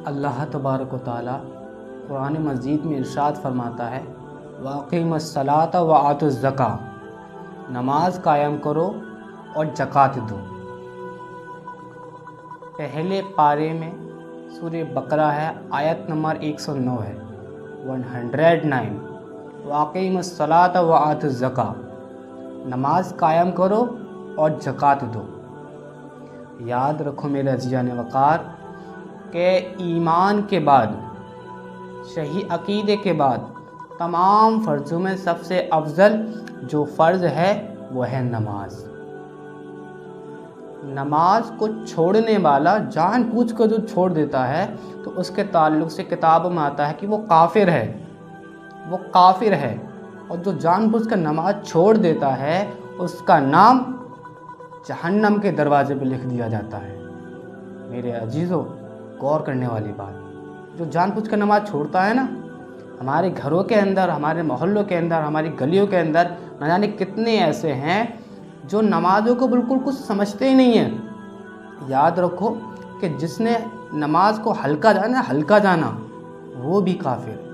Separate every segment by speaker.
Speaker 1: اللہ تبارک و تعالیٰ قرآن مجید میں ارشاد فرماتا ہے وَأَقِیمُوا الصَّلَاةَ وَآتُوا الزَّکَاۃَ، نماز قائم کرو اور زکوٰۃ دو۔ پہلے پارے میں سورہ بقرہ ہے، آیت نمبر 109 ہے، 109۔ وَأَقِیمُوا الصَّلَاةَ وَآتُوا الزَّکَاۃَ، نماز قائم کرو اور زکوٰۃ دو۔ یاد رکھو میرے عزیزان وقار کہ ایمان کے بعد، صحیح عقیدے کے بعد تمام فرضوں میں سب سے افضل جو فرض ہے وہ ہے نماز۔ نماز کو چھوڑنے والا جان بوجھ کر جو چھوڑ دیتا ہے تو اس کے تعلق سے کتاب میں آتا ہے کہ وہ کافر ہے، وہ کافر ہے۔ اور جو جان بوجھ کر نماز چھوڑ دیتا ہے اس کا نام جہنم کے دروازے پہ لکھ دیا جاتا ہے۔ میرے عزیزو، غور کرنے والی بات، جو جان بوجھ کر نماز چھوڑتا ہے نا، ہمارے گھروں کے اندر، ہمارے محلوں کے اندر، ہماری گلیوں کے اندر نہ جانے کتنے ایسے ہیں جو نمازوں کو بالکل کچھ سمجھتے ہی نہیں ہیں۔ یاد رکھو کہ جس نے نماز کو ہلکا جانا وہ بھی کافر ہے،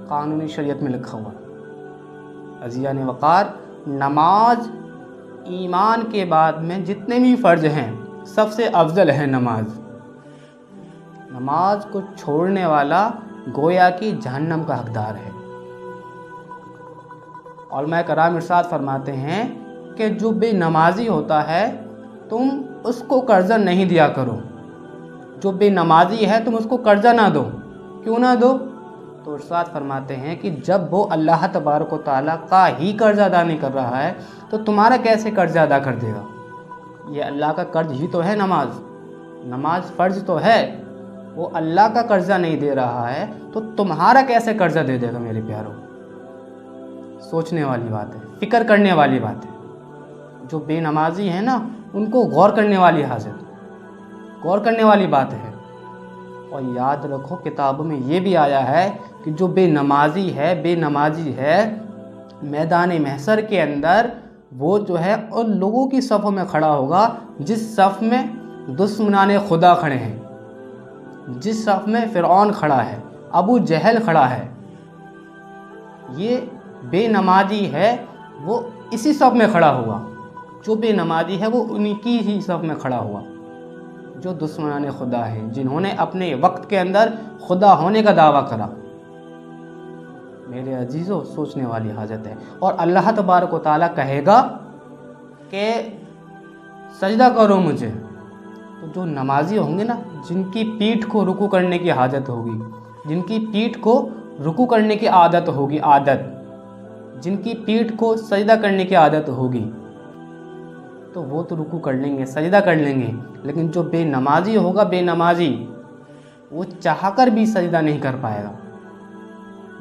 Speaker 1: قانونی شریعت میں لکھا ہوا۔ عزیزان وقار، نماز ایمان کے بعد میں جتنے بھی فرض ہیں سب سے افضل ہے نماز۔ نماز کو چھوڑنے والا گویا کہ جہنم کا حقدار ہے۔ علماء کرام ارشاد فرماتے ہیں کہ جو بے نمازی ہوتا ہے تم اس کو قرضہ نہیں دیا کرو۔ جو بے نمازی ہے تم اس کو قرضہ نہ دو۔ کیوں نہ دو؟ تو ارشاد فرماتے ہیں کہ جب وہ اللہ تبارک و تعالیٰ کا ہی قرضہ ادا نہیں کر رہا ہے تو تمہارا کیسے قرضہ ادا کر دے گا؟ یہ اللہ کا قرض ہی تو ہے نماز، نماز فرض تو ہے، وہ اللہ کا قرضہ نہیں دے رہا ہے تو تمہارا کیسے قرضہ دے دے گا؟ میرے پیارو، سوچنے والی بات ہے، فکر کرنے والی بات ہے۔ جو بے نمازی ہیں نا ان کو غور کرنے والی غور کرنے والی بات ہے۔ اور یاد رکھو کتابوں میں یہ بھی آیا ہے کہ جو بے نمازی ہے میدان محشر کے اندر وہ جو ہے ان لوگوں کی صفوں میں کھڑا ہوگا جس صف میں دشمنان خدا کھڑے ہیں، جس صف میں فرعون کھڑا ہے، ابو جہل کھڑا ہے۔ یہ بے نمازی ہے وہ اسی صف میں کھڑا ہوا، جو بے نمازی ہے وہ انہی کی ہی صف میں کھڑا ہوا جو دشمنان خدا ہیں، جنہوں نے اپنے وقت کے اندر خدا ہونے کا دعویٰ کرا۔ میرے عزیزو، سوچنے والی حاجت ہے۔ اور اللہ تبارک و تعالیٰ کہے گا کہ سجدہ کرو مجھے، تو جو نمازی ہوں گے نا، جن کی پیٹھ کو رکوع کرنے کی حاجت ہوگی، جن کی پیٹھ کو رکوع کرنے کی عادت ہوگی، جن کی پیٹھ کو سجدہ کرنے کی عادت ہوگی، تو وہ تو رکوع کر لیں گے، سجدہ کر لیں گے۔ لیکن جو بے نمازی ہوگا، بے نمازی، وہ چاہ کر بھی سجدہ نہیں کر پائے گا۔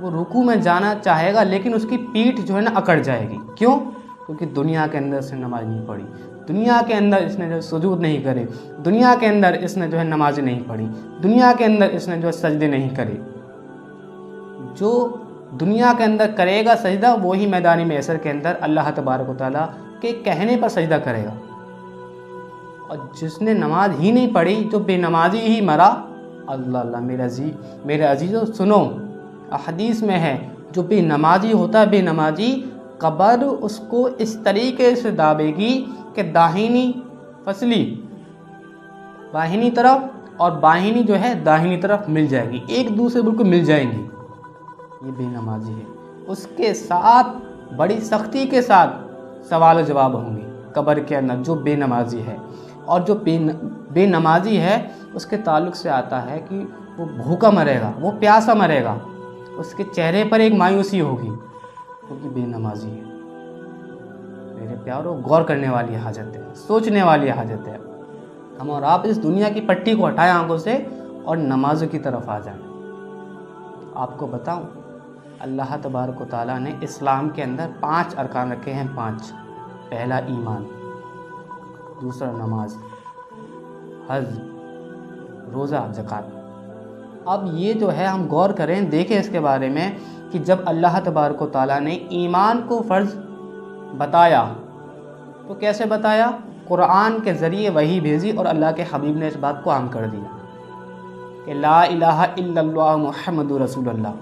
Speaker 1: وہ رکوع میں جانا چاہے گا لیکن اس کی پیٹھ جو ہے نا اکڑ جائے گی۔ کیوں؟ کیونکہ دنیا کے اندر اس نے نماز نہیں پڑھی، دنیا کے اندر اس نے جو سجود نہیں کرے، دنیا کے اندر اس نے جو ہے نماز نہیں پڑھی، دنیا کے اندر اس نے جو ہے سجدے نہیں کرے۔ جو دنیا کے اندر کرے گا سجدہ وہی میدان محشر کے اندر اللہ تبارک و تعالیٰ کے کہنے پر سجدہ کرے گا۔ اور جس نے نماز ہی نہیں پڑھی، جو بے نمازی ہی مرا، اللہ اللہ، میرے عزیزو سنو، حدیث میں ہے جو بے نمازی ہوتا ہے، بے نمازی، قبر اس کو اس طریقے سے دابے گی کہ داہنی فصلی بائہنی طرف اور بائہنی جو ہے داہنی طرف مل جائے گی، ایک دوسرے بالکل مل جائیں گی۔ یہ بے نمازی ہے، اس کے ساتھ بڑی سختی کے ساتھ سوال و جواب ہوں گے قبر کے اندر، جو بے نمازی ہے۔ اور جو بے نمازی ہے اس کے تعلق سے آتا ہے کہ وہ بھوکا مرے گا، وہ پیاسا مرے گا، اس کے چہرے پر ایک مایوسی ہوگی، کیونکہ بے نمازی ہے۔ میرے پیارو، غور کرنے والی حاجت ہے، سوچنے والی حاجت ہے۔ ہم اور آپ اس دنیا کی پٹی کو ہٹائیں آنکھوں سے اور نمازوں کی طرف آ جائیں۔ آپ کو بتاؤں، اللہ تبارک و تعالیٰ نے اسلام کے اندر 5 ارکان رکھے ہیں، 5۔ پہلا ایمان، دوسرا نماز، حج، روزہ، زکوٰۃ۔ اب یہ جو ہے ہم غور کریں، دیکھیں اس کے بارے میں کہ جب اللہ تبارک و تعالیٰ نے ایمان کو فرض بتایا تو کیسے بتایا؟ قرآن کے ذریعے وحی بھیجی اور اللہ کے حبیب نے اس بات کو عام کر دیا کہ کہ لا الہ الا اللہ محمد رسول اللہ،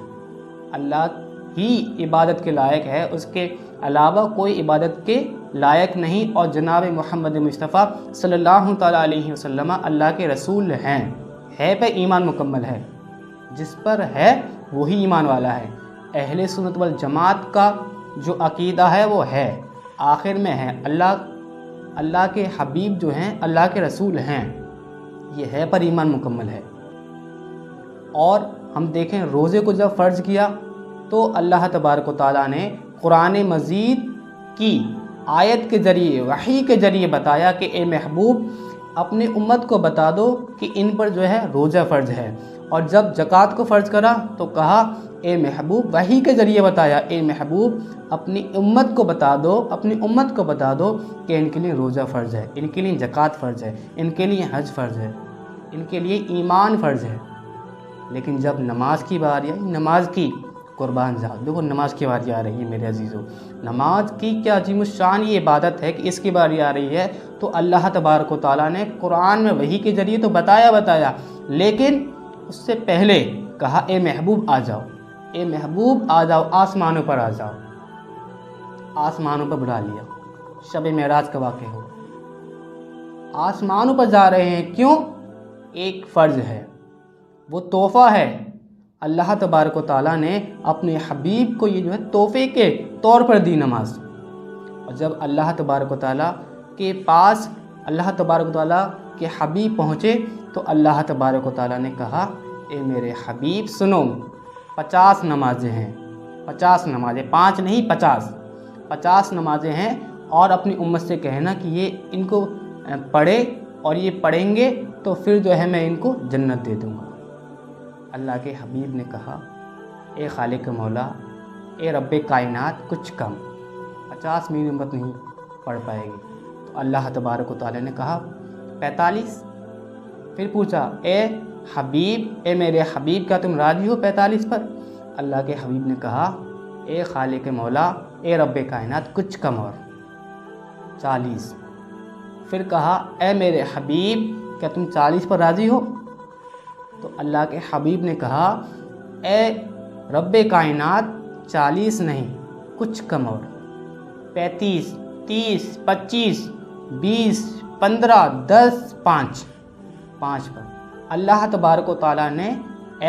Speaker 1: اللہ ہی عبادت کے لائق ہے، اس کے علاوہ کوئی عبادت کے لائق نہیں، اور جناب محمد مصطفیٰ صلی اللہ تعالیٰ علیہ وسلم اللہ کے رسول ہیں۔ ہے پہ ایمان مکمل ہے، جس پر ہے وہی ایمان والا ہے۔ اہل سنت والجماعت کا جو عقیدہ ہے وہ ہے، آخر میں ہے اللہ کے حبیب جو ہیں اللہ کے رسول ہیں، یہ ہے پر ایمان مکمل ہے۔ اور ہم دیکھیں روزے کو جب فرض کیا تو اللہ تبارک و تعالیٰ نے قرآن مجید کی آیت کے ذریعے، وحی کے ذریعے بتایا کہ اے محبوب اپنی امت کو بتا دو کہ ان پر جو ہے روزہ فرض ہے۔ اور جب زکوٰۃ کو فرض کرا تو کہا اے محبوب، وحی کے ذریعے بتایا اے محبوب اپنی امت کو بتا دو کہ ان کے لیے روزہ فرض ہے، ان کے لیے زکوٰۃ فرض ہے، ان کے لیے حج فرض ہے، ان کے لیے ایمان فرض ہے۔ لیکن جب نماز کی باری آئی، نماز کی قربان جاؤ، دیکھو نماز کی باری آ رہی ہے میرے عزیزو، نماز کی کیا عظیم الشان یہ عبادت ہے کہ اس کی باری آ رہی ہے تو اللہ تبارک و تعالیٰ نے قرآن میں وحی کے ذریعے تو بتایا، لیکن اس سے پہلے کہا اے محبوب آ جاؤ، اے محبوب آ جاؤ، آسمانوں پر آ جاؤ، آسمانوں پر بلا لیا۔ شب معراج کا واقعہ ہو، آسمانوں پر جا رہے ہیں، کیوں؟ ایک فرض ہے، وہ تحفہ ہے، اللہ تبارک و تعالیٰ نے اپنے حبیب کو یہ جو ہے تحفے کے طور پر دی نماز۔ اور جب اللہ تبارک و تعالیٰ کے پاس اللہ تبارک و تعالیٰ کے حبیب پہنچے تو اللہ تبارک و تعالیٰ نے کہا اے میرے حبیب سنو، 50 نمازیں ہیں، 50 نمازیں، 5 نہیں 50 نمازیں ہیں، اور اپنی امت سے کہنا کہ یہ ان کو پڑھے اور یہ پڑھیں گے تو پھر جو ہے میں ان کو جنت دے دوں گا۔ اللہ کے حبیب نے کہا اے خالق مولا، اے رب کائنات، کچھ کم، 50 میری امت نہیں پڑھ پائے گی۔ تو اللہ تبارک و تعالیٰ نے کہا 45۔ پھر پوچھا اے حبیب، اے میرے حبیب کیا تم راضی ہو 45 پر؟ اللہ کے حبیب نے کہا اے خالق مولا، اے رب کائنات، کچھ کم اور 40۔ پھر کہا اے میرے حبیب کیا تم 40 پر راضی ہو؟ تو اللہ کے حبیب نے کہا اے رب کائنات 40 نہیں، کچھ کم اور 35، 30، 25، 20، 15، 10، 5 پر۔ اللہ تبارک و تعالیٰ نے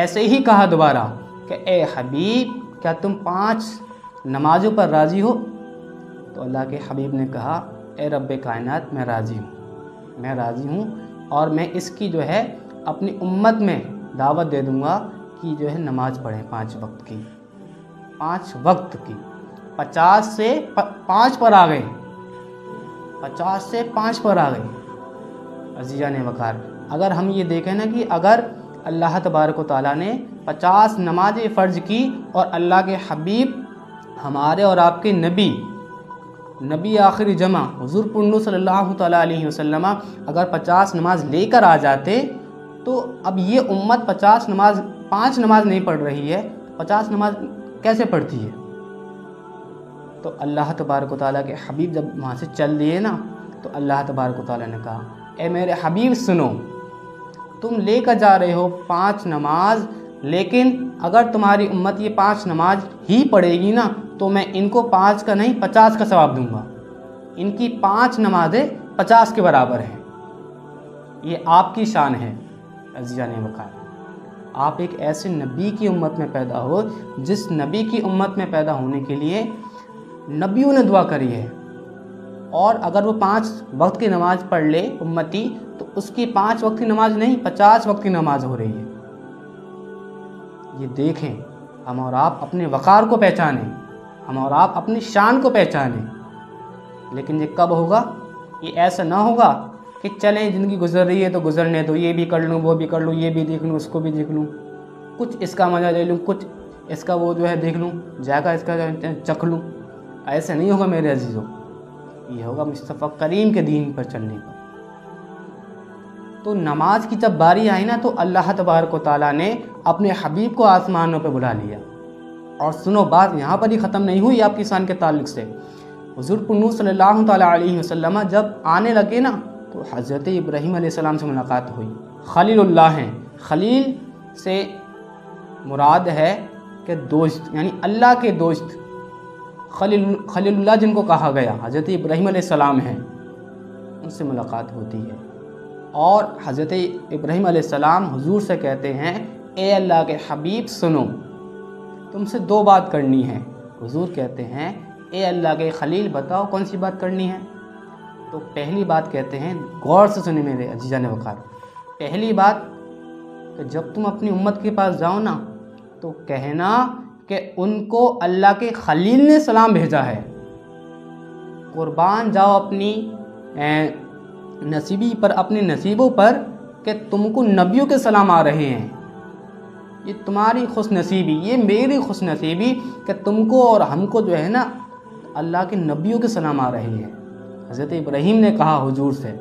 Speaker 1: ایسے ہی کہا دوبارہ کہ اے حبیب کیا تم 5 نمازوں پر راضی ہو؟ تو اللہ کے حبیب نے کہا اے رب کائنات میں راضی ہوں، اور میں اس کی جو ہے اپنی امت میں دعوت دے دوں گا کہ جو ہے نماز پڑھیں 5 وقت کی، 5 وقت کی۔ 50 سے 5 پر آ گئے، 50 سے 5 پر آ گئے۔ عزیزان وقار، اگر ہم یہ دیکھیں نا کہ اگر اللہ تبارک و تعالیٰ نے 50 نمازیں فرض کی اور اللہ کے حبیب ہمارے اور آپ کے نبی آخری جمع حضور پنو صلی اللہ تعالیٰ علیہ وسلم اگر 50 نماز لے کر آ جاتے تو اب یہ امت 5 نماز نہیں پڑھ رہی ہے، 50 نماز کیسے پڑھتی ہے؟ تو اللہ تبارک و تعالیٰ کے حبیب جب وہاں سے چل دیے نا تو اللہ تبارک و تعالیٰ نے کہا اے میرے حبیب سنو، تم لے کر جا رہے ہو 5 نماز، لیکن اگر تمہاری امت یہ 5 نماز ہی پڑھے گی نا تو میں ان کو 5 کا نہیں 50 کا ثواب دوں گا۔ ان کی 5 نمازیں 50 کے برابر ہیں۔ یہ آپ کی شان ہے عزیزان وقار۔ آپ ایک ایسے نبی کی امت میں پیدا ہو جس نبی کی امت میں پیدا ہونے کے لیے نبیوں نے دعا کری ہے، اور اگر وہ 5 وقت کی نماز پڑھ لے امتی تو اس کی 5 وقت کی نماز نہیں 50 وقت کی نماز ہو رہی ہے۔ یہ دیکھیں، ہم اور آپ اپنے وقار کو پہچانیں، ہم اور آپ اپنی شان کو پہچانیں، لیکن یہ کب ہوگا؟ یہ ایسا نہ ہوگا کہ چلیں زندگی گزر رہی ہے تو گزرنے دو، یہ بھی کر لوں وہ بھی کر لوں، یہ بھی دیکھ لوں اس کو بھی دیکھ لوں، کچھ اس کا مزہ لے لوں، کچھ اس کا وہ جو ہے دیکھ لوں، جائقہ اس کا چکھ لوں۔ ایسا نہیں ہوگا میرے عزیزوں، یہ ہوگا مصطفیٰ کریم کے دین پر چلنے پر۔ تو نماز کی جب باری آئی نا تو اللہ تبارک و تعالیٰ نے اپنے حبیب کو آسمانوں پہ بلا لیا۔ اور سنو، بات یہاں پر ہی ختم نہیں ہوئی آپ کی شان کے تعلق سے۔ حضور پنو صلی اللہ تعالیٰ علیہ وسلم جب آنے لگے نا تو حضرت ابراہیم علیہ السلام سے ملاقات ہوئی۔ خلیل اللہ ہیں، خلیل سے مراد ہے کہ دوست، یعنی اللہ کے دوست خلیل اللہ جن کو کہا گیا حضرت ابراہیم علیہ السلام ہیں، ان سے ملاقات ہوتی ہے۔ اور حضرت ابراہیم علیہ السلام حضور سے کہتے ہیں اے اللہ کے حبیب سنو، تم سے 2 بات کرنی ہے۔ حضور کہتے ہیں اے اللہ کے خلیل بتاؤ کون سی بات کرنی ہے؟ تو پہلی بات کہتے ہیں، غور سے سنیں میرے عزیزان وقار، پہلی بات کہ جب تم اپنی امت کے پاس جاؤ نا تو کہنا کہ ان کو اللہ کے خلیل نے سلام بھیجا ہے۔ قربان جاؤ اپنی نصیبی پر، اپنے نصیبوں پر کہ تم کو نبیوں کے سلام آ رہے ہیں۔ یہ تمہاری خوش نصیبی، یہ میری خوش نصیبی کہ تم کو اور ہم کو جو ہے نا اللہ کے نبیوں کے سلام آ رہے ہیں۔ حضرت ابراہیم نے کہا حضور سے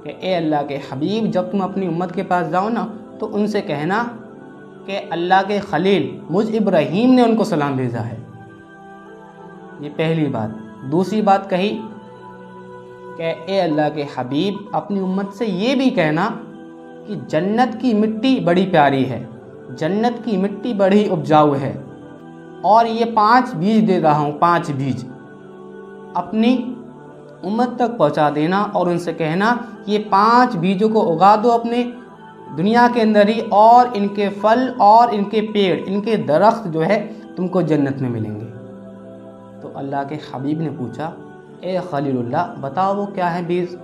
Speaker 1: کہ اے اللہ کے حبیب جب تم اپنی امت کے پاس جاؤ نا تو ان سے کہنا کہ اللہ کے خلیل مجھ ابراہیم نے ان کو سلام بھیجا ہے۔ یہ پہلی بات۔ دوسری بات کہی کہ اے اللہ کے حبیب اپنی امت سے یہ بھی کہنا کہ جنت کی مٹی بڑی پیاری ہے، جنت کی مٹی بڑی اپجاؤ ہے، اور یہ 5 بیج دے رہا ہوں، 5 بیج اپنی امت تک پہنچا دینا، اور ان سے کہنا یہ 5 بیجوں کو اگا دو اپنے دنیا کے اندر ہی، اور ان کے پھل اور ان کے پیڑ، ان کے درخت جو ہے تم کو جنت میں ملیں گے۔ تو اللہ کے حبیب نے پوچھا اے خلیل اللہ بتاؤ وہ کیا ہے بیج؟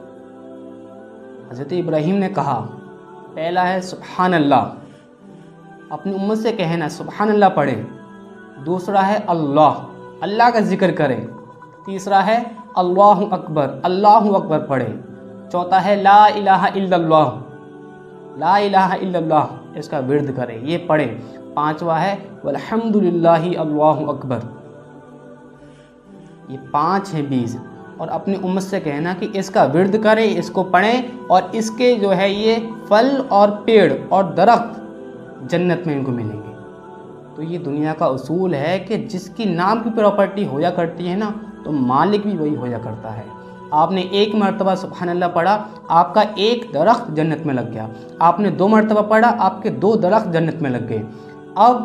Speaker 1: حضرت ابراہیم نے کہا پہلا ہے سبحان اللہ، اپنی امت سے کہنا سبحان اللہ پڑھے۔ دوسرا ہے اللہ کا ذکر کرے۔ تیسرا ہے اللہ اکبر پڑھے۔ چوتھا ہے لا الہ الا اللہ، لا الہ الا اللہ اس کا ورد کرے، یہ پڑھے۔ 5واں ہے والحمدللہ اللہ اکبر۔ یہ 5 ہیں بیج، اور اپنی امت سے کہنا کہ اس کا ورد کریں، اس کو پڑھیں، اور اس کے جو ہے یہ پھل اور پیڑ اور درخت جنت میں ان کو ملیں گے۔ تو یہ دنیا کا اصول ہے کہ جس کی نام کی پراپرٹی ہویا کرتی ہے نا تو مالک بھی وہی ہویا کرتا ہے۔ آپ نے 1 مرتبہ سبحان اللہ پڑھا، آپ کا 1 درخت جنت میں لگ گیا۔ آپ نے 2 مرتبہ پڑھا، آپ کے 2 درخت جنت میں لگ گئے۔ اب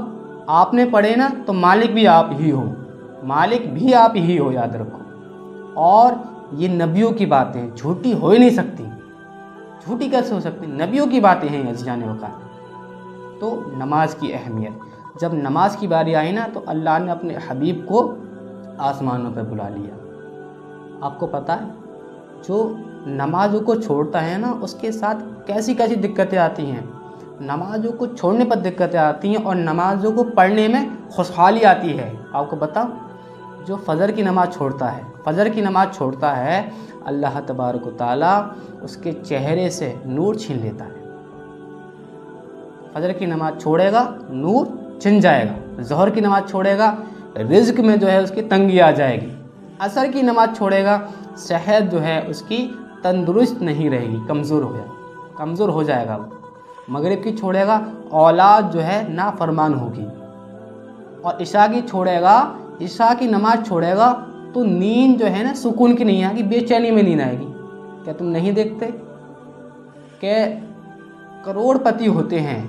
Speaker 1: آپ نے پڑھے نا تو مالک بھی آپ ہی ہو، مالک بھی آپ ہی ہو، یاد رکھو۔ اور یہ نبیوں کی باتیں جھوٹی ہو ہی نہیں سکتی، جھوٹی کیسے ہو سکتی؟ نبیوں کی باتیں ہیں عزیزان وقار۔ تو نماز کی اہمیت، جب نماز کی باری آئی نا تو اللہ نے اپنے حبیب کو آسمانوں پہ بلا لیا۔ آپ کو پتہ ہے جو نمازوں کو چھوڑتا ہے نا اس کے ساتھ کیسی کیسی دقتیں آتی ہیں۔ نمازوں کو چھوڑنے پر دقتیں آتی ہیں اور نمازوں کو پڑھنے میں خوشحالی آتی ہے۔ آپ کو بتاؤں جو فجر کی نماز چھوڑتا ہے، فجر کی نماز چھوڑتا ہے، اللہ تبارک و تعالیٰ اس کے چہرے سے نور چھین لیتا ہے۔ فجر کی نماز چھوڑے گا نور چھن جائے گا، ظہر کی نماز چھوڑے گا رزق میں جو ہے اس کی تنگی آ جائے گی، عصر کی نماز چھوڑے گا صحت جو ہے اس کی تندرست نہیں رہے گی، کمزور ہو جائے گا۔ مغرب کی چھوڑے گا اولاد جو ہے نافرمان ہوگی، اور عشاء کی چھوڑے گا، عشاء کی نماز چھوڑے گا تو نیند جو ہے نا سکون کی نہیں آئے گی، بے چینی میں نیند آئے گی۔ کیا تم نہیں دیکھتے کہ کروڑ پتی ہوتے ہیں،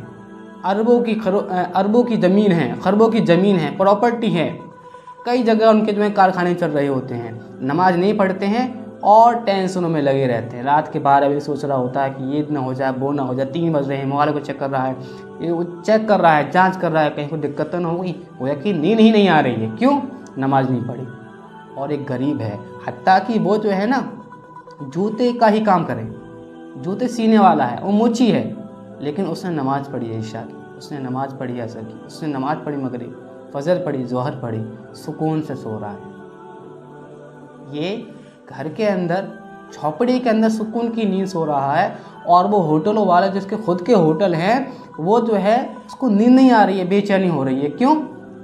Speaker 1: اربوں کی زمین ہے، خربوں کی زمین ہے، پراپرٹی ہے، کئی جگہ ان کے جو ہے کارخانے چل رہے ہوتے ہیں، نماز نہیں پڑھتے ہیں اور ٹینشنوں میں لگے رہتے ہیں۔ رات کے 12 بجے سوچ رہا ہوتا ہے کہ یہ نہ ہو جائے، وہ نہ ہو جائے، 3 بج رہے ہیں، موبائل کو چیک کر رہا ہے، یہ چیک کر رہا ہے، جانچ کر رہا ہے کہیں کوئی دقت تو نہ ہوگی، وہ یقین نیند ہی نہیں آ رہی ہے، کیوں؟ نماز نہیں پڑھی۔ اور ایک غریب ہے، حتیٰ کہ وہ جو ہے نا جوتے کا ہی کام کرے، جوتے سینے والا ہے، وہ موچی ہے، لیکن اس نے نماز پڑھی ہے عشاء کی، اس نے نماز پڑھی ہے عصر کی، اس نے نماز پڑھی مغرب، فجر پڑھی، ظہر پڑھی، سکون سے سو رہا ہے۔ یہ گھر کے اندر جھوپڑی کے اندر سکون کی نیند سو رہا ہے، اور وہ ہوٹلوں والا جس کے خود کے ہوٹل ہیں وہ جو ہے اس کو نیند نہیں آ رہی ہے، بے چینی ہو رہی ہے، کیوں؟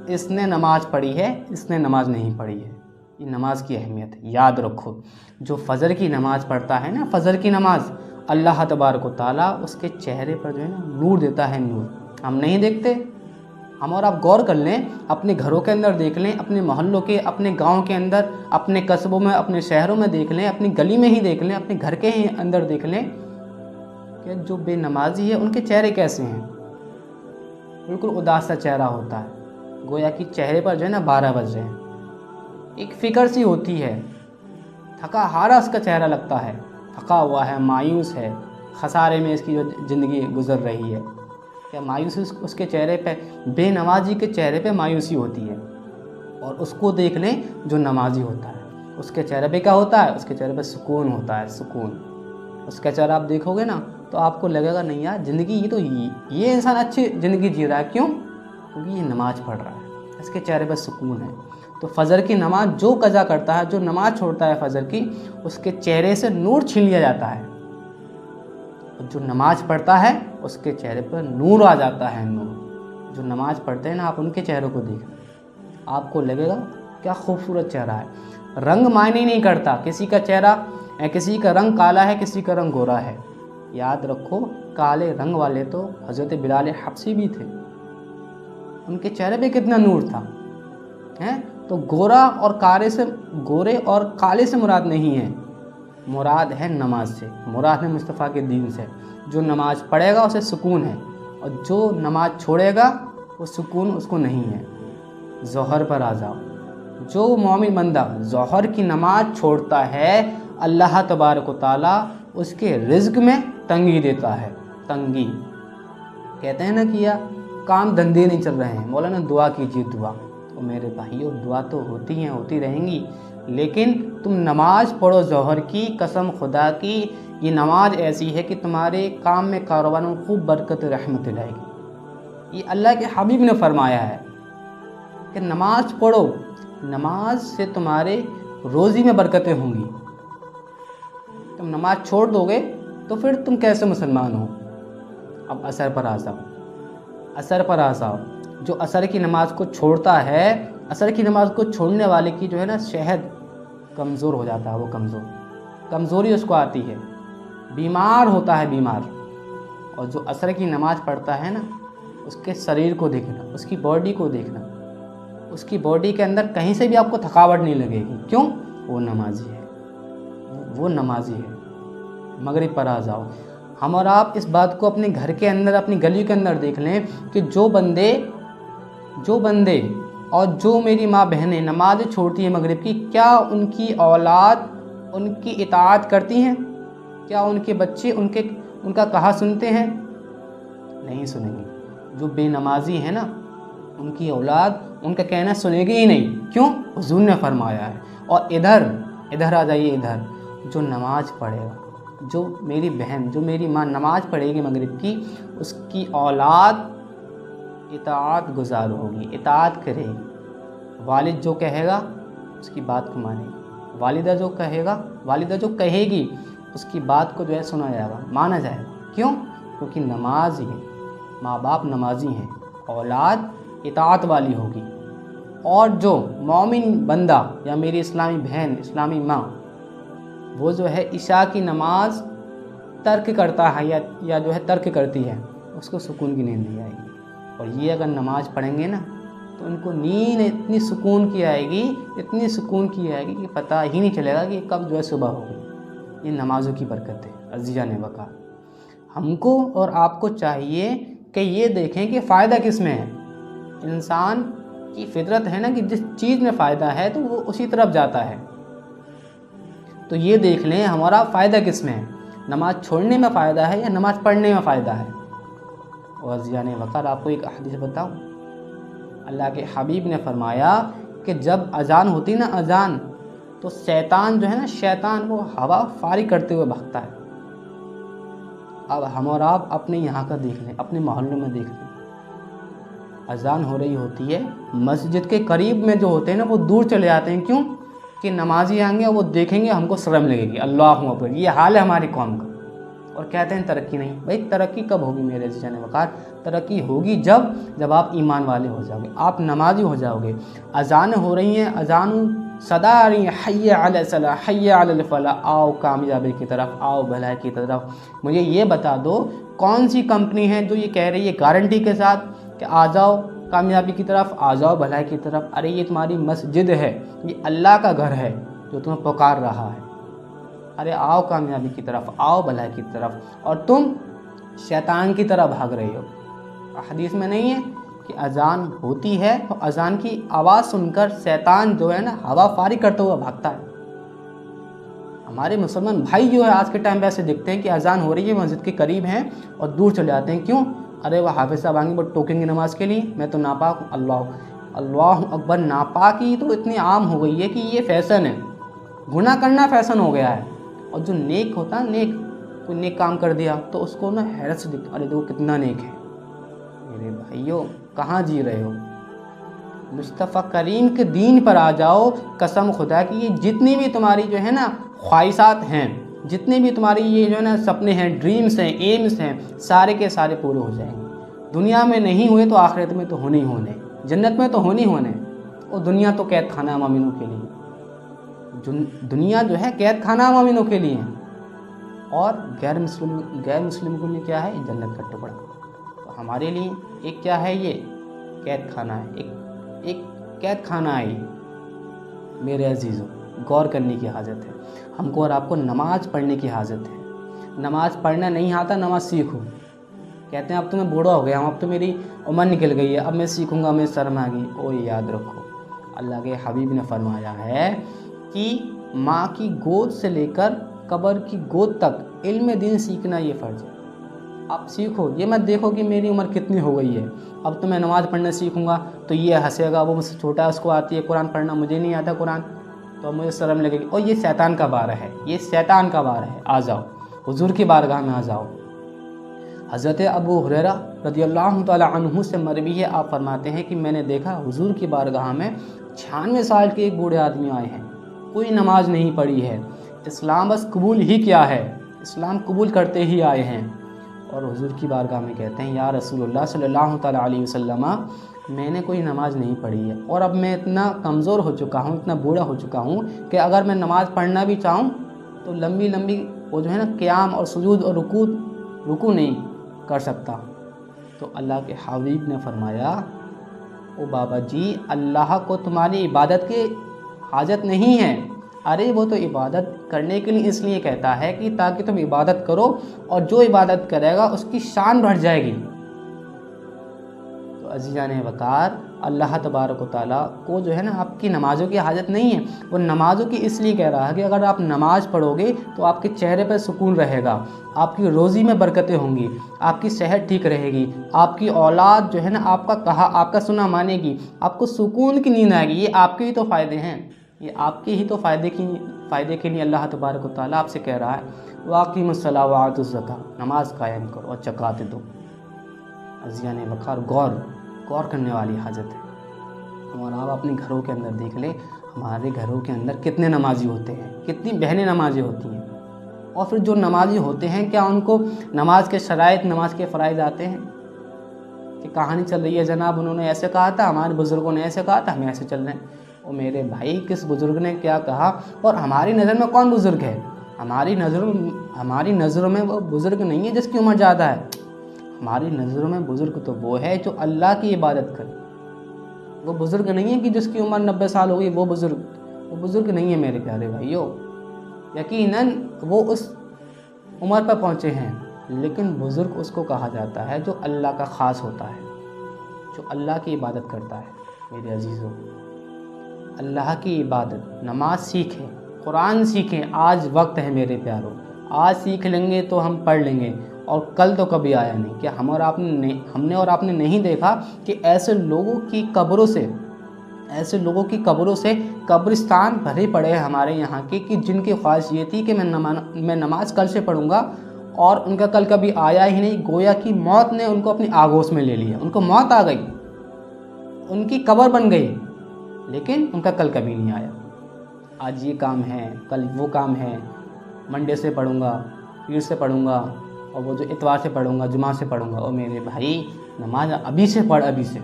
Speaker 1: اس نے نماز پڑھی ہے، اس نے نماز نہیں پڑھی ہے۔ یہ نماز کی اہمیت یاد رکھو۔ جو فجر کی نماز پڑھتا ہے نا، فجر کی نماز، اللہ تبارک و تعالیٰ اس کے چہرے پر جو ہے نا نور دیتا ہے، نور۔ ہم نہیں دیکھتے؟ ہم اور آپ غور کر لیں، اپنے گھروں کے اندر دیکھ لیں، اپنے محلوں کے، اپنے گاؤں کے اندر، اپنے قصبوں میں، اپنے شہروں میں دیکھ لیں، اپنی گلی میں ہی دیکھ لیں، اپنے گھر کے ہی اندر دیکھ لیں کہ جو بے نمازی ہے ان کے چہرے کیسے ہیں۔ بالکل اداس سا چہرہ ہوتا ہے، گویا کہ چہرے پر جو ہے نا 12 بج رہے ہیں، ایک فکر سی ہوتی ہے، تھکا ہارا اس کا چہرہ لگتا ہے، تھکا ہوا ہے، مایوس ہے، خسارے میں اس کی جو زندگی گزر رہی ہے. کیا مایوسی اس کے چہرے پہ، بے نمازی کے چہرے پہ مایوسی ہوتی ہے. اور اس کو دیکھ لیں جو نمازی ہوتا ہے، اس کے چہرے پہ کیا ہوتا ہے؟ اس کے چہرے پہ سکون ہوتا ہے، سکون. اس کا چہرہ آپ دیکھو گے نا تو آپ کو لگے گا نہیں یار زندگی یہ انسان اچھی زندگی جی رہا ہے. کیوں؟ کیونکہ یہ نماز پڑھ رہا ہے، اس کے چہرے پہ سکون ہے. تو فجر کی نماز جو قضا کرتا ہے، جو نماز چھوڑتا ہے فجر کی، اس کے چہرے سے نور چھین لیا جاتا ہے. جو نماز پڑھتا ہے اس کے چہرے پر نور آ جاتا ہے، نور. جو نماز پڑھتے ہیں نا، آپ ان کے چہروں کو دیکھیں، آپ کو لگے گا کیا خوبصورت چہرہ ہے. رنگ معنی نہیں کرتا، کسی کا چہرہ، کسی کا رنگ کالا ہے، کسی کا رنگ گورا ہے. یاد رکھو کالے رنگ والے تو حضرت بلال حبشی بھی تھے، ان کے چہرے پہ کتنا نور تھا. تو گورا اور گورے اور کالے سے مراد نہیں ہے، مراد ہے نماز سے، مراد ہے مصطفیٰ کے دین سے. جو نماز پڑھے گا اسے سکون ہے، اور جو نماز چھوڑے گا وہ سکون اس کو نہیں ہے. ظہر پر آ جاؤ. جو مومن بندہ ظہر کی نماز چھوڑتا ہے، اللہ تبارک و تعالیٰ اس کے رزق میں تنگی دیتا ہے. تنگی کہتے ہیں نا کہ یا کام دھندے نہیں چل رہے ہیں، مولانا دعا کیجیے. دعا تو میرے بھائیو دعا تو ہوتی ہیں، ہوتی رہیں گی، لیکن تم نماز پڑھو ظہر کی. قسم خدا کی یہ نماز ایسی ہے کہ تمہارے کام میں، کاروبار میں خوب برکت رحمت لائے گی. یہ اللہ کے حبیب نے فرمایا ہے کہ نماز پڑھو، نماز سے تمہارے روزی میں برکتیں ہوں گی. تم نماز چھوڑ دو گے تو پھر تم کیسے مسلمان ہو؟ اب عصر پر آ جاؤ. عصر پر آ جاؤ. جو عصر کی نماز کو چھوڑتا ہے، عصر کی نماز کو چھوڑنے والے کی جو ہے نا شہد کمزور ہو جاتا ہے، وہ کمزوری اس کو آتی ہے، بیمار ہوتا ہے، بیمار. اور جو عصر کی نماز پڑھتا ہے نا، اس کے شریر کو دیکھنا، اس کی باڈی کو دیکھنا، اس کی باڈی کے اندر کہیں سے بھی آپ کو تھکاوٹ نہیں لگے گی. کیوں؟ وہ نمازی ہے، وہ نمازی ہے. مغرب پر آ جاؤ. ہم اور آپ اس بات کو اپنے گھر کے اندر، اپنی گلی کے اندر دیکھ لیں کہ جو بندے اور جو میری ماں بہنیں نماز چھوڑتی ہیں مغرب کی، کیا ان کی اولاد ان کی اطاعت کرتی ہیں؟ کیا ان کے بچے ان کا کہا سنتے ہیں؟ نہیں سنیں گے. جو بے نمازی ہیں نا، ان کی اولاد ان کا کہنا سنے گی ہی نہیں. کیوں؟ حضور نے فرمایا ہے. اور ادھر آ جائیے. ادھر جو نماز پڑھے گا، جو میری بہن، جو میری ماں نماز پڑھے گی مغرب کی، اس کی اولاد اطاعت گزار ہوگی، اطاعت کرے گی. والد جو کہے گا اس کی بات کو مانے گی، والدہ جو کہے گی اس کی بات کو جو ہے سنا جائے گا، مانا جائے گا. کیوں؟ کیونکہ نماز ہی ہے، ماں باپ نمازی ہیں، اولاد اطاعت والی ہوگی. اور جو مومن بندہ یا میری اسلامی بہن، اسلامی ماں، وہ جو ہے عشاء کی نماز ترک کرتا ہے یا جو ہے ترک کرتی ہے، اس کو سکون کی نیند نہیں آئے گی. اور یہ اگر نماز پڑھیں گے نا تو ان کو نیند اتنی سکون کی آئے گی کہ پتہ ہی نہیں چلے گا کہ کب جو ہے صبح ہو گئی. یہ نمازوں کی برکت ہے عزیزان وقار. ہم کو اور آپ کو چاہیے کہ یہ دیکھیں کہ فائدہ کس میں ہے. انسان کی فطرت ہے نا کہ جس چیز میں فائدہ ہے تو وہ اسی طرف جاتا ہے. تو یہ دیکھ لیں ہمارا فائدہ کس میں ہے، نماز چھوڑنے میں فائدہ ہے یا نماز پڑھنے میں فائدہ ہے. اور عزیزان وقار آپ کو ایک حدیث بتاؤں. اللہ کے حبیب نے فرمایا کہ جب اذان ہوتی نا، اذان، تو شیطان جو ہے نا، شیطان وہ ہوا فارغ کرتے ہوئے بھگتا ہے. اب ہم اور آپ اپنے یہاں کا دیکھ لیں، اپنے محلے میں دیکھ لیں. اذان ہو رہی ہوتی ہے، مسجد کے قریب میں جو ہوتے ہیں نا وہ دور چلے جاتے ہیں. کیوں؟ کہ نمازی آئیں گے، وہ دیکھیں گے، ہم کو شرم لگے گی. اللہ اکبر. یہ حال ہے ہماری قوم کا. اور کہتے ہیں ترقی نہیں. بھائی ترقی کب ہوگی میرے عزیزان وقار؟ ترقی ہوگی جب آپ ایمان والے ہو جاؤ گے، آپ نمازی ہو جاؤ گے. اذانیں ہو رہی ہیں، اذان صدا آ رہی ہیں، حی علی الصلاح، حی علی الفلاح، آؤ کامیابی کی طرف، آؤ بھلائی کی طرف. مجھے یہ بتا دو کون سی کمپنی ہے جو یہ کہہ رہی ہے گارنٹی کے ساتھ کہ آ جاؤ کامیابی کی طرف، آ جاؤ بھلائی کی طرف. ارے یہ تمہاری مسجد ہے، یہ اللہ کا گھر ہے جو تمہیں پکار رہا ہے. ارے آؤ کامیابی کی طرف، آؤ بھلائی کی طرف، اور تم شیطان کی طرح بھاگ رہے ہو. حدیث میں نہیں ہے کہ اذان ہوتی ہے تو اذان کی آواز سن کر شیطان جو ہے نا ہوا فارغ کرتے ہوئے بھاگتا ہے۔ ہمارے مسلمان بھائی جو ہے آج کے ٹائم پہ ایسے دکھتے ہیں کہ اذان ہو رہی ہے، مسجد کے قریب ہیں اور دور چلے جاتے ہیں۔ کیوں؟ ارے وہ حافظ صاحب آئیں گے، وہ ٹوکیں گے نماز کے لیے، میں تو ناپاک ہوں۔ اللہ اکبر! ناپاکی تو اتنی عام ہو گئی ہے کہ یہ فیشن ہے، گناہ کرنا فیشن ہو گیا ہے۔ اور جو نیک ہوتا ہے، نیک کوئی نیک کام کر دیا تو اس کو نا حیرت سے دکھتا، ارے دیکھو کتنا نیک ہے۔ میرے بھائیوں کہاں جی رہے ہو؟ مصطفیٰ کریم کے دین پر آ جاؤ، قسم خدا کی یہ جتنی بھی تمہاری جو ہے نا خواہشات ہیں، جتنے بھی تمہاری یہ جو ہے نا سپنے ہیں، ڈریمز ہیں، ایمز ہیں، سارے کے سارے پورے ہو جائیں گے۔ دنیا میں نہیں ہوئے تو آخرت میں تو ہونے ہی ہونے، جنت میں تو ہونے ہی ہونے۔ اور دنیا تو قید خانہ مومنوں کے لیے، دنیا جو ہے قید خانہ مومنوں کے لیے، اور غیر مسلم کے لیے کیا ہے؟ جنت کا ٹکڑا۔ تو ہمارے لیے ایک کیا ہے؟ یہ قید خانہ ہے، ایک قید خانہ ہے یہ۔ میرے عزیزوں غور کرنے کی حاجت ہے، ہم کو اور آپ کو نماز پڑھنے کی حاجت ہے۔ نماز پڑھنا نہیں آتا، نماز سیکھو۔ کہتے ہیں اب تو میں بوڑھا ہو گیا ہوں، اب تو میری عمر نکل گئی ہے، اب میں سیکھوں گا، میں شرم آ گئی۔ او یاد رکھو، اللہ کے حبیب نے فرمایا ہے کہ ماں کی گود سے لے کر قبر کی گود تک علم دین سیکھنا یہ فرض ہے۔ آپ سیکھو، یہ مت دیکھو کہ میری عمر کتنی ہو گئی ہے، اب تو میں نماز پڑھنا سیکھوں گا تو یہ ہنسے گا، وہ مجھ سے چھوٹا ہے، اس کو آتی ہے قرآن پڑھنا، مجھے نہیں آتا قرآن، تو مجھے شرم لگے گی۔ اور یہ شیطان کا بار ہے، یہ شیطان کا بار ہے۔ آ جاؤ حضور کی بارگاہ میں، آ جاؤ۔ حضرت ابو ہریرہ رضی اللہ تعالیٰ عنہ سے مروی ہے، آپ فرماتے ہیں کہ میں نے دیکھا حضور کی بارگاہ میں 96 سال کے ایک بوڑھے آدمی آئے ہیں، کوئی نماز نہیں پڑھی ہے، اسلام بس قبول ہی کیا ہے، اسلام قبول کرتے ہی آئے ہیں، اور حضور کی بارگاہ میں کہتے ہیں یا رسول اللہ صلی اللہ تعالیٰ علیہ وسلم، میں نے کوئی نماز نہیں پڑھی ہے، اور اب میں اتنا کمزور ہو چکا ہوں، اتنا بوڑھا ہو چکا ہوں کہ اگر میں نماز پڑھنا بھی چاہوں تو لمبی وہ جو ہے نا قیام اور سجود اور رکوع نہیں کر سکتا۔ تو اللہ کے حبیب نے فرمایا او بابا جی، اللہ کو تمہاری عبادت کی حاجت نہیں ہے، ارے وہ تو عبادت کرنے کے لیے اس لیے کہتا ہے کہ تاکہ تم عبادت کرو، اور جو عبادت کرے گا اس کی شان بڑھ جائے گی۔ تو عزیزان وقار، اللہ تبارک و تعالیٰ کو جو ہے نا آپ کی نمازوں کی حاجت نہیں ہے، وہ نمازوں کی اس لیے کہہ رہا ہے کہ اگر آپ نماز پڑھو گے تو آپ کے چہرے پر سکون رہے گا، آپ کی روزی میں برکتیں ہوں گی، آپ کی صحت ٹھیک رہے گی، آپ کی اولاد جو ہے نا آپ کا کہا آپ کا سنا مانے گی، آپ کو سکون کی نیند آئے گی۔ یہ آپ کے ہی تو فائدے ہیں، یہ آپ کے ہی تو فائدے کے لیے اللہ تبارک و تعالیٰ آپ سے کہہ رہا ہے واقیم الصلاۃ وآتوا الزکاۃ، نماز قائم کرو اور زکوٰۃ دو۔ عزیزان وقار، غور کرنے والی حاجت ہے۔ اور آپ اپنے گھروں کے اندر دیکھ لیں، ہمارے گھروں کے اندر کتنے نمازی ہوتے ہیں، کتنی بہنیں نمازی ہوتی ہیں، اور پھر جو نمازی ہوتے ہیں کیا ان کو نماز کے شرائط، نماز کے فرائض آتے ہیں؟ کہ کہانی چل رہی ہے جناب انہوں نے ایسے کہا تھا، ہمارے بزرگوں نے ایسے کہا تھا، ہمیں ایسے چل رہے ہیں۔ اور میرے بھائی کس بزرگ نے کیا کہا، اور ہماری نظر میں کون بزرگ ہے؟ ہماری نظروں میں وہ بزرگ نہیں ہے جس کی عمر زیادہ ہے، ہماری نظروں میں بزرگ تو وہ ہے جو اللہ کی عبادت کرے۔ وہ بزرگ نہیں ہے کہ جس کی عمر 90 سال ہو گئی وہ بزرگ نہیں ہے میرے پیارے بھائیوں۔ یقیناً وہ اس عمر پر پہنچے ہیں، لیکن بزرگ اس کو کہا جاتا ہے جو اللہ کا خاص ہوتا ہے، جو اللہ کی عبادت کرتا ہے۔ میرے عزیزوں، اللہ کی عبادت، نماز سیکھیں، قرآن سیکھیں، آج وقت ہے میرے پیاروں، آج سیکھ لیں گے تو ہم پڑھ لیں گے، اور کل تو کبھی آیا نہیں۔ کیا ہم نے اور آپ نے نہیں دیکھا کہ ایسے لوگوں کی قبروں سے قبرستان بھرے پڑے ہیں ہمارے یہاں کے، کہ جن کی خواہش یہ تھی کہ میں نماز کل سے پڑھوں گا، اور ان کا کل کبھی آیا ہی نہیں، گویا کہ موت نے ان کو اپنی آغوش میں لے لیا، ان کو موت آ گئی، ان کی قبر بن گئی، لیکن ان کا کل کبھی نہیں آیا۔ آج یہ کام ہے، کل وہ کام ہے، منڈے سے پڑھوں گا، پیر سے پڑھوں گا، اور وہ جو اتوار سے پڑھوں گا، جمعہ سے پڑھوں گا۔ اور میرے بھائی، نماز ابھی سے پڑھ، ابھی سے،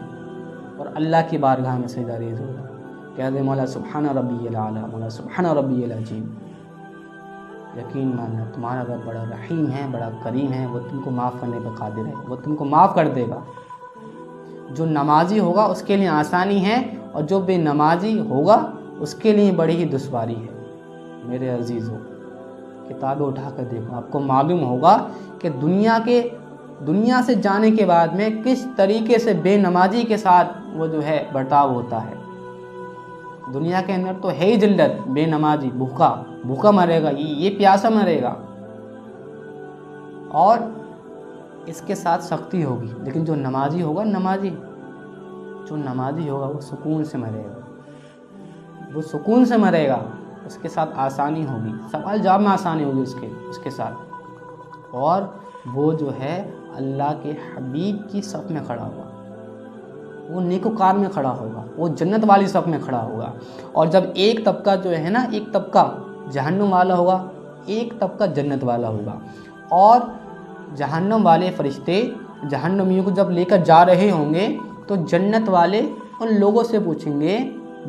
Speaker 1: اور اللہ کی بارگاہ میں سجدہ ریز ہوگا، کہہ دے مولا سبحان ربی الاعلیٰ، مولا سبحان ربی العظیم۔ یقین ماننا تمہارا رب بڑا رحیم ہے، بڑا کریم ہے، وہ تم کو معاف کرنے پہ قادر ہے، وہ تم کو معاف کر دے گا۔ جو نمازی ہوگا اس کے لیے آسانی ہے، اور جو بے نمازی ہوگا اس کے لیے بڑی ہی دشواری ہے۔ میرے عزیزوں، کتابیں اٹھا کر دیکھو، آپ کو معلوم ہوگا کہ دنیا کے دنیا سے جانے کے بعد میں کس طریقے سے بے نمازی کے ساتھ وہ جو ہے برتاؤ ہوتا ہے۔ دنیا کے اندر تو ہے ہی ذلت، بے نمازی بھوکا مرے گا، یہ پیاسا مرے گا، اور اس کے ساتھ سختی ہوگی۔ لیکن جو نمازی ہوگا وہ سکون سے مرے گا، اس کے ساتھ آسانی ہوگی، سوال جواب میں آسانی ہوگی اس کے ساتھ، اور وہ جو ہے اللہ کے حبیب کی صف میں کھڑا ہوگا، وہ نیکوکار میں کھڑا ہوگا، وہ جنت والی صف میں کھڑا ہوگا۔ اور جب ایک طبقہ جو ہے نا، ایک طبقہ جہنم والا ہوگا، ایک طبقہ جنت والا ہوگا، اور جہنم والے فرشتے جہنمیوں کو جب لے کر جا رہے ہوں گے تو جنت والے ان لوگوں سے پوچھیں گے،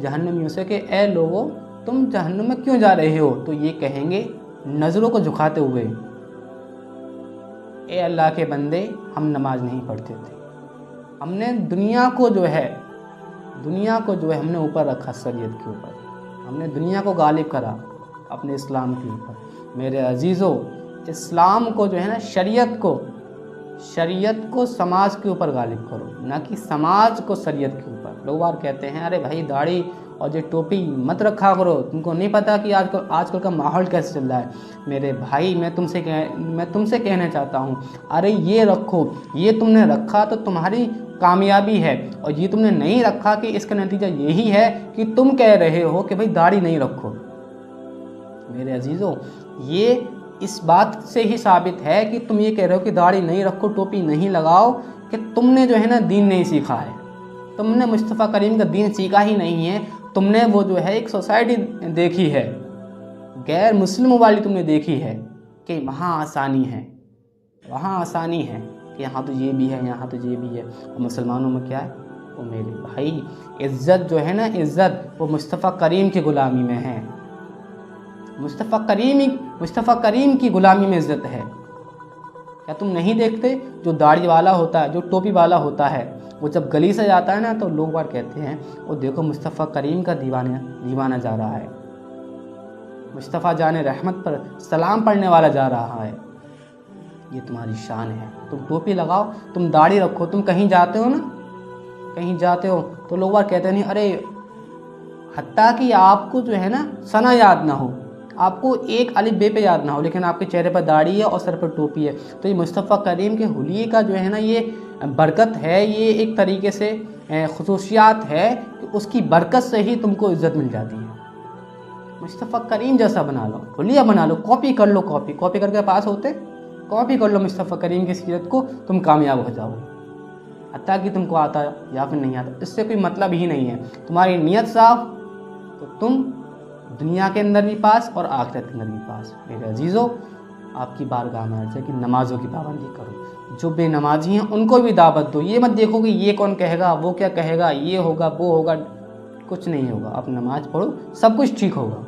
Speaker 1: جہنمیوں سے، کہ اے لوگو تم جہنم میں کیوں جا رہے ہو؟ تو یہ کہیں گے نظروں کو جھکاتے ہوئے، اے اللہ کے بندے، ہم نماز نہیں پڑھتے تھے، ہم نے دنیا کو جو ہے ہم نے اوپر رکھا، شریعت کے اوپر ہم نے دنیا کو غالب کرا اپنے اسلام کے اوپر۔ میرے عزیزو، اسلام کو جو ہے نا، شریعت کو سماج کے اوپر غالب کرو، نہ کہ سماج کو شریعت کے اوپر۔ لوگ بار کہتے ہیں ارے بھائی داڑھی اور یہ ٹوپی مت رکھا کرو، تم کو نہیں پتہ کہ آج کل کا ماحول کیسے چل رہا ہے۔ میرے بھائی، میں تم سے کہنا چاہتا ہوں، ارے یہ رکھو، یہ تم نے رکھا تو تمہاری کامیابی ہے، اور یہ تم نے نہیں رکھا کہ اس کا نتیجہ یہی ہے کہ تم کہہ رہے ہو کہ بھائی داڑھی نہیں رکھو۔ میرے عزیزو، یہ اس بات سے ہی ثابت ہے کہ تم یہ کہہ رہے ہو کہ داڑھی نہیں رکھو، ٹوپی نہیں لگاؤ، کہ تم نے جو ہے نا دین نہیں سیکھا ہے، تم نے مصطفیٰ کریم کا دین سیکھا ہی نہیں ہے۔ تم نے وہ جو ہے ایک سوسائٹی دیکھی ہے، غیر مسلموں والی تم نے دیکھی ہے، کہ وہاں آسانی ہے کہ یہاں تو یہ بھی ہے، یہاں تو یہ بھی ہے، اور مسلمانوں میں کیا ہے؟ وہ میرے بھائی، عزت جو ہے نا، عزت وہ مصطفیٰ کریم کی غلامی میں ہے، مصطفیٰ کریم کی غلامی میں عزت ہے۔ کیا تم نہیں دیکھتے؟ جو داڑھی والا ہوتا ہے، جو ٹوپی والا ہوتا ہے، وہ جب گلی سے جاتا ہے نا تو لوگ بار کہتے ہیں وہ دیکھو مصطفیٰ کریم کا دیوانہ جا رہا ہے، مصطفیٰ جان رحمت پر سلام پڑھنے والا جا رہا ہے۔ یہ تمہاری شان ہے، تم ٹوپی لگاؤ، تم داڑھی رکھو، تم کہیں جاتے ہو تو لوگ بار کہتے نہیں، ارے حتیٰ کہ آپ کو جو ہے نا ثنا یاد نہ ہو، آپ کو ایک الف بے پہ یاد نہ ہو، لیکن آپ کے چہرے پر داڑھی ہے اور سر پر ٹوپی ہے، تو یہ مصطفیٰ کریم کے حلیے کا جو ہے نا یہ برکت ہے، یہ ایک طریقے سے خصوصیات ہے کہ اس کی برکت سے ہی تم کو عزت مل جاتی ہے۔ مصطفیٰ کریم جیسا بنا لو، حلیہ بنا لو، کاپی کر لو، کاپی کر کے پاس ہوتے، کاپی کر لو مصطفیٰ کریم کی سیرت کو، تم کامیاب ہو جاؤ، حتیٰ کہ تم کو آتا یا پھر نہیں آتا، اس سے کوئی مطلب ہی نہیں ہے۔ تمہاری نیت صاف تو تم دنیا کے اندر بھی پاس اور آخرت کے اندر بھی پاس۔ میرے عزیزو، آپ کی بارگاہ میں عرض ہے کہ نمازوں کی پابندی کرو، جو بے نمازی ہیں ان کو بھی دعوت دو، یہ مت دیکھو کہ یہ کون کہے گا، وہ کیا کہے گا، یہ ہوگا وہ ہوگا، کچھ نہیں ہوگا۔ آپ نماز پڑھو، سب کچھ ٹھیک ہوگا۔